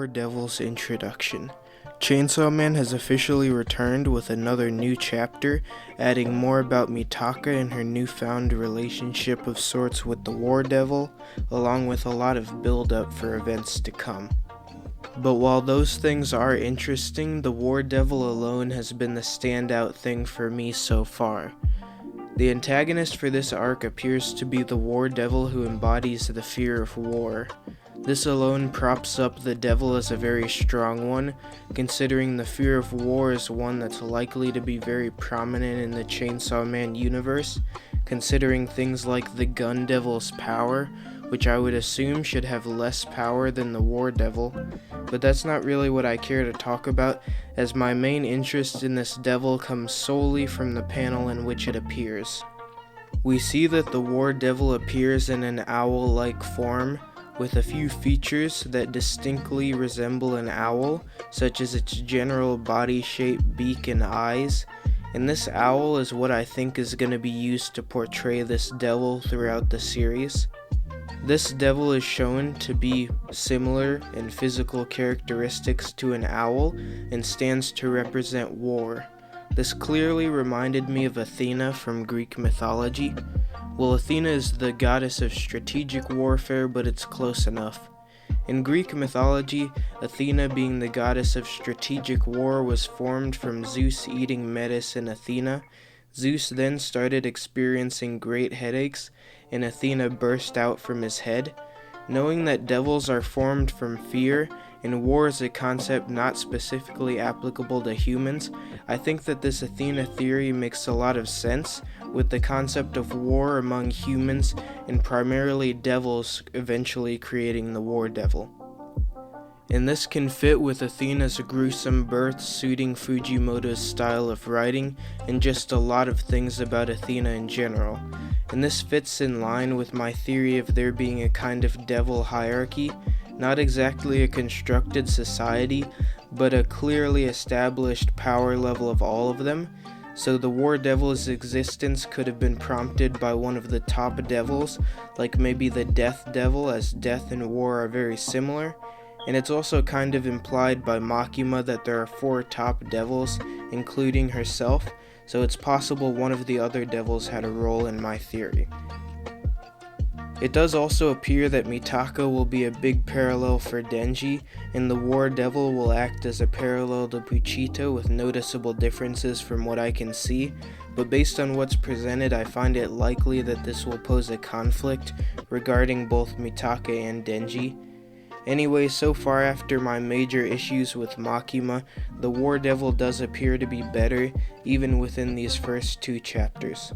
War Devil's introduction. Chainsaw Man has officially returned with another new chapter, adding more about Mitaka and her newfound relationship of sorts with the War Devil, along with a lot of build-up for events to come. But while those things are interesting, the War Devil alone has been the standout thing for me so far. The antagonist for this arc appears to be the War Devil who embodies the fear of war. This alone props up the devil as a very strong one, considering the fear of war is one that's likely to be very prominent in the Chainsaw Man universe, considering things like the Gun Devil's power, which I would assume should have less power than the War Devil, but that's not really what I care to talk about, as my main interest in this devil comes solely from the panel in which it appears. We see that the War Devil appears in an owl-like form, with a few features that distinctly resemble an owl, such as its general body shape, beak, and eyes, and this owl is what I think is going to be used to portray this devil throughout the series. This devil is shown to be similar in physical characteristics to an owl and stands to represent war. This clearly reminded me of Athena from Greek mythology. Well, Athena is the goddess of strategic warfare, but it's close enough. In Greek mythology, Athena, being the goddess of strategic war, was formed from Zeus eating medicine Athena. Zeus then started experiencing great headaches, and Athena burst out from his head. Knowing that devils are formed from fear, and war is a concept not specifically applicable to humans, I think that this Athena theory makes a lot of sense, with the concept of war among humans and primarily devils eventually creating the War Devil. And this can fit with Athena's gruesome birth suiting Fujimoto's style of writing, and just a lot of things about Athena in general. And this fits in line with my theory of there being a kind of devil hierarchy, not exactly a constructed society, but a clearly established power level of all of them. So the War Devil's existence could have been prompted by one of the top devils, like maybe the Death Devil, as death and war are very similar. And it's also kind of implied by Makima that there are 4 top devils, including herself, so it's possible one of the other devils had a role in my theory. It does also appear that Mitaka will be a big parallel for Denji, and the War Devil will act as a parallel to Puchito with noticeable differences from what I can see, but based on what's presented, I find it likely that this will pose a conflict regarding both Mitaka and Denji. Anyway, so far after my major issues with Makima, the War Devil does appear to be better, even within these first 2 chapters.